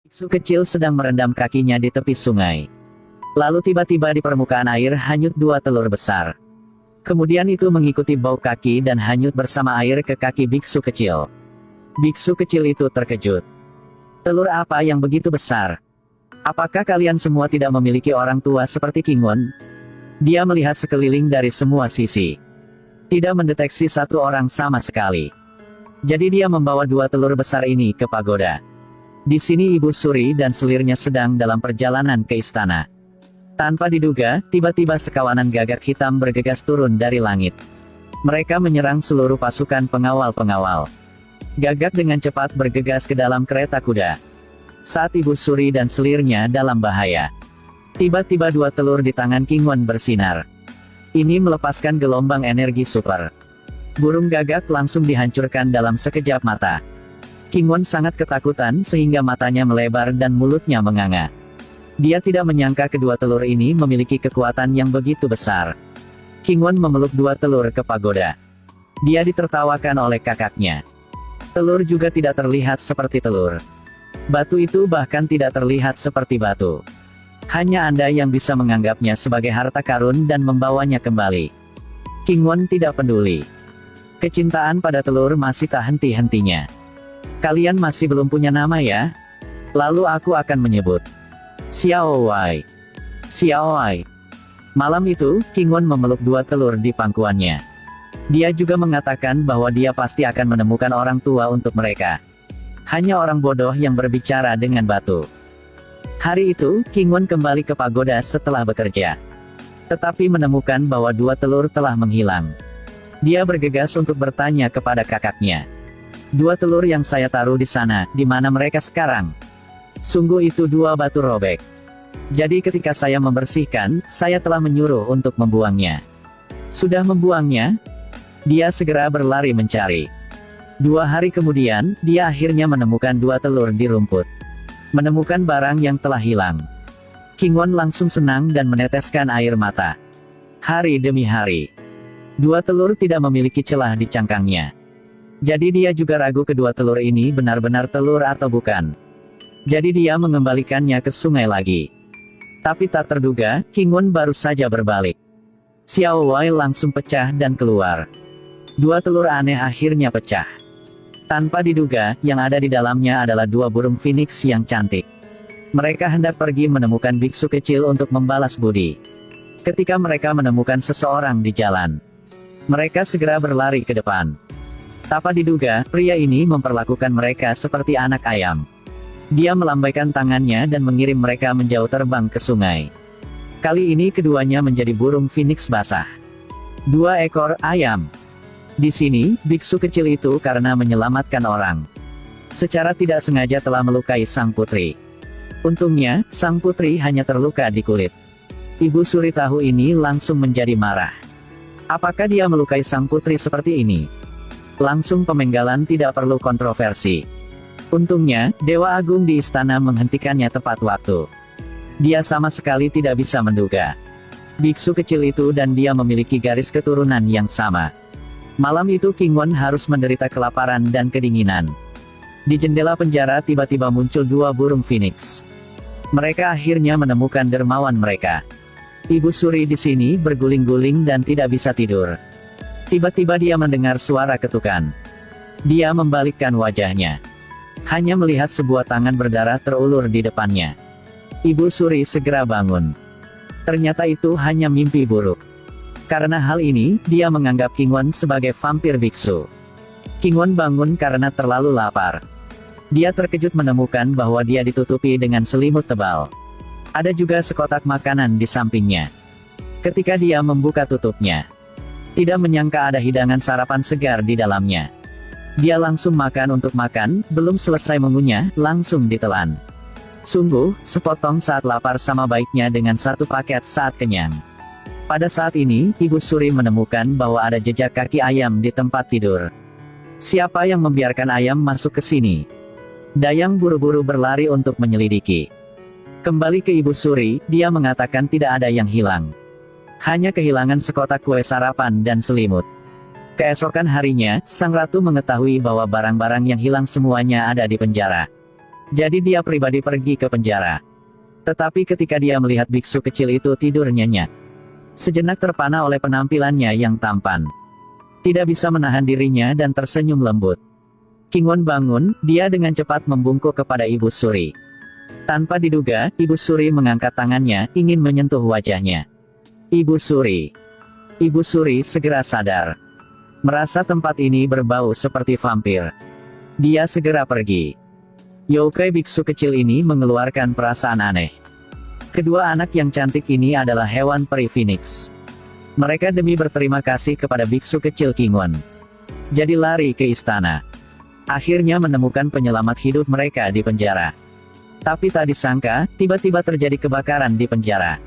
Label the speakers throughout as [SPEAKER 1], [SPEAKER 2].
[SPEAKER 1] Biksu kecil sedang merendam kakinya di tepi sungai. Lalu tiba-tiba di permukaan air hanyut dua telur besar. Kemudian itu mengikuti bau kaki dan hanyut bersama air ke kaki biksu kecil. Biksu kecil itu terkejut. Telur apa yang begitu besar? Apakah kalian semua tidak memiliki orang tua seperti Kingwon? Dia melihat sekeliling dari semua sisi. Tidak mendeteksi satu orang sama sekali. Jadi dia membawa dua telur besar ini ke pagoda. Di sini Ibu Suri dan selirnya sedang dalam perjalanan ke istana. Tanpa diduga, tiba-tiba sekawanan gagak hitam bergegas turun dari langit. Mereka menyerang seluruh pasukan pengawal-pengawal. Gagak dengan cepat bergegas ke dalam kereta kuda. Saat Ibu Suri dan selirnya dalam bahaya, tiba-tiba dua telur di tangan Kingwon bersinar. Ini melepaskan gelombang energi super. Burung gagak langsung dihancurkan dalam sekejap mata. Kingwon sangat ketakutan sehingga matanya melebar dan mulutnya menganga. Dia tidak menyangka kedua telur ini memiliki kekuatan yang begitu besar. Kingwon memeluk dua telur ke pagoda. Dia ditertawakan oleh kakaknya. Telur juga tidak terlihat seperti telur. Batu itu bahkan tidak terlihat seperti batu. Hanya Anda yang bisa menganggapnya sebagai harta karun dan membawanya kembali. Kingwon tidak peduli. Kecintaan pada telur masih tak henti-hentinya. Kalian masih belum punya nama ya? Lalu aku akan menyebut Xiao Wei. Xiao Wei. Malam itu, Kingwon memeluk dua telur di pangkuannya. Dia juga mengatakan bahwa dia pasti akan menemukan orang tua untuk mereka. Hanya orang bodoh yang berbicara dengan batu. Hari itu, Kingwon kembali ke pagoda setelah bekerja. Tetapi menemukan bahwa dua telur telah menghilang. Dia bergegas untuk bertanya kepada kakaknya. Dua telur yang saya taruh di sana, di mana mereka sekarang? Sungguh itu dua batu robek. Jadi ketika saya membersihkan, saya telah menyuruh untuk membuangnya. Sudah membuangnya? Dia segera berlari mencari. 2 hari kemudian, dia akhirnya menemukan dua telur di rumput. Menemukan barang yang telah hilang. Kingwon langsung senang dan meneteskan air mata. Hari demi hari. Dua telur tidak memiliki celah di cangkangnya. Jadi dia juga ragu kedua telur ini benar-benar telur atau bukan. Jadi dia mengembalikannya ke sungai lagi. Tapi tak terduga, Kingwon baru saja berbalik. Xiao Wei langsung pecah dan keluar. Dua telur aneh akhirnya pecah. Tanpa diduga, yang ada di dalamnya adalah dua burung phoenix yang cantik. Mereka hendak pergi menemukan biksu kecil untuk membalas budi. Ketika mereka menemukan seseorang di jalan, mereka segera berlari ke depan. Tanpa diduga, pria ini memperlakukan mereka seperti anak ayam. Dia melambaikan tangannya dan mengirim mereka menjauh terbang ke sungai. Kali ini keduanya menjadi burung phoenix basah. 2 ekor ayam. Di sini, biksu kecil itu karena menyelamatkan orang. Secara tidak sengaja telah melukai sang putri. Untungnya, sang putri hanya terluka di kulit. Ibu Suri tahu ini langsung menjadi marah. Apakah dia melukai sang putri seperti ini? Langsung pemenggalan tidak perlu kontroversi. Untungnya, Dewa Agung di istana menghentikannya tepat waktu. Dia sama sekali tidak bisa menduga. Biksu kecil itu dan dia memiliki garis keturunan yang sama. Malam itu Kingwon harus menderita kelaparan dan kedinginan. Di jendela penjara tiba-tiba muncul dua burung phoenix. Mereka akhirnya menemukan dermawan mereka. Ibu Suri di sini berguling-guling dan tidak bisa tidur. Tiba-tiba dia mendengar suara ketukan. Dia membalikkan wajahnya. Hanya melihat sebuah tangan berdarah terulur di depannya. Ibu Suri segera bangun. Ternyata itu hanya mimpi buruk. Karena hal ini, dia menganggap Kingwon sebagai vampir biksu. Kingwon bangun karena terlalu lapar. Dia terkejut menemukan bahwa dia ditutupi dengan selimut tebal. Ada juga sekotak makanan di sampingnya. Ketika dia membuka tutupnya, tidak menyangka ada hidangan sarapan segar di dalamnya. Dia langsung makan untuk makan, belum selesai mengunyah, langsung ditelan. Sungguh, sepotong saat lapar sama baiknya dengan satu paket saat kenyang. Pada saat ini, Ibu Suri menemukan bahwa ada jejak kaki ayam di tempat tidur. Siapa yang membiarkan ayam masuk ke sini? Dayang buru-buru berlari untuk menyelidiki. Kembali ke Ibu Suri, dia mengatakan tidak ada yang hilang. Hanya kehilangan sekotak kue sarapan dan selimut. Keesokan harinya, sang ratu mengetahui bahwa barang-barang yang hilang semuanya ada di penjara. Jadi dia pribadi pergi ke penjara. Tetapi ketika dia melihat biksu kecil itu tidur nyenyak, sejenak terpana oleh penampilannya yang tampan. Tidak bisa menahan dirinya dan tersenyum lembut. King Won bangun, dia dengan cepat membungkuk kepada Ibu Suri. Tanpa diduga, Ibu Suri mengangkat tangannya, ingin menyentuh wajahnya. Ibu Suri. Ibu Suri segera sadar. Merasa tempat ini berbau seperti vampir. Dia segera pergi. Yokai biksu kecil ini mengeluarkan perasaan aneh. Kedua anak yang cantik ini adalah hewan peri Phoenix. Mereka demi berterima kasih kepada biksu kecil King Won, jadi lari ke istana. Akhirnya menemukan penyelamat hidup mereka di penjara. Tapi tak disangka, tiba-tiba terjadi kebakaran di penjara.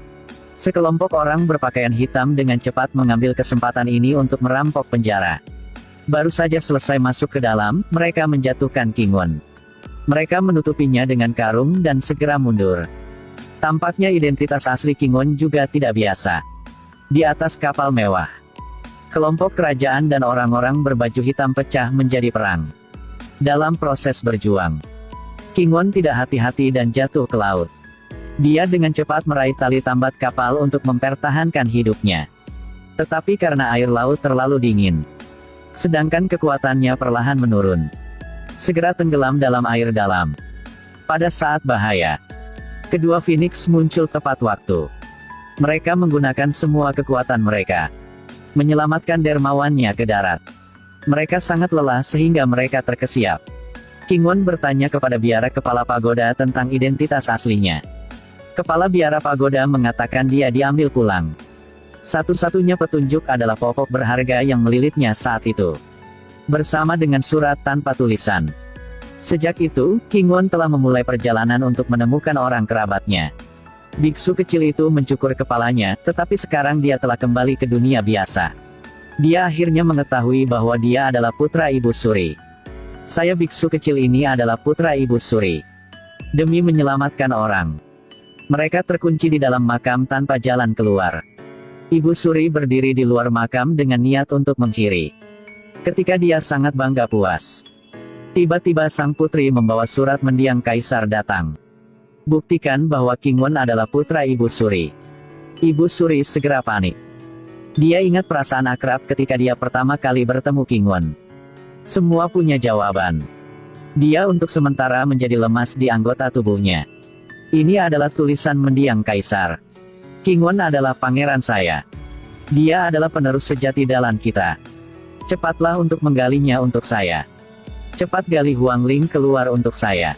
[SPEAKER 1] Sekelompok orang berpakaian hitam dengan cepat mengambil kesempatan ini untuk merampok penjara. Baru saja selesai masuk ke dalam, mereka menjatuhkan King Won. Mereka menutupinya dengan karung dan segera mundur. Tampaknya identitas asli King Won juga tidak biasa. Di atas kapal mewah, kelompok kerajaan dan orang-orang berbaju hitam pecah menjadi perang. Dalam proses berjuang, King Won tidak hati-hati dan jatuh ke laut. Dia dengan cepat meraih tali tambat kapal untuk mempertahankan hidupnya. Tetapi karena air laut terlalu dingin, sedangkan kekuatannya perlahan menurun, segera tenggelam dalam air dalam. Pada saat bahaya, kedua Phoenix muncul tepat waktu. Mereka menggunakan semua kekuatan mereka, menyelamatkan dermawannya ke darat. Mereka sangat lelah sehingga mereka terkesiap. King Won bertanya kepada biara kepala pagoda tentang identitas aslinya. Kepala biara pagoda mengatakan dia diambil pulang. Satu-satunya petunjuk adalah popok berharga yang melilitnya saat itu, bersama dengan surat tanpa tulisan. Sejak itu, King Won telah memulai perjalanan untuk menemukan orang kerabatnya. Biksu kecil itu mencukur kepalanya, tetapi sekarang dia telah kembali ke dunia biasa. Dia akhirnya mengetahui bahwa dia adalah putra Ibu Suri. Saya biksu kecil ini adalah putra Ibu Suri. Demi menyelamatkan orang, mereka terkunci di dalam makam tanpa jalan keluar. Ibu Suri berdiri di luar makam dengan niat untuk menghiri. Ketika dia sangat bangga puas, tiba-tiba sang putri membawa surat mendiang kaisar datang. Buktikan bahwa King Won adalah putra Ibu Suri. Ibu Suri segera panik. Dia ingat perasaan akrab ketika dia pertama kali bertemu King Won. Semua punya jawaban. Dia untuk sementara menjadi lemas di anggota tubuhnya. Ini adalah tulisan mendiang kaisar. King Won adalah pangeran saya. Dia adalah penerus sejati dalam kita. Cepatlah untuk menggalinya untuk saya. Cepat gali Huang Ling keluar untuk saya.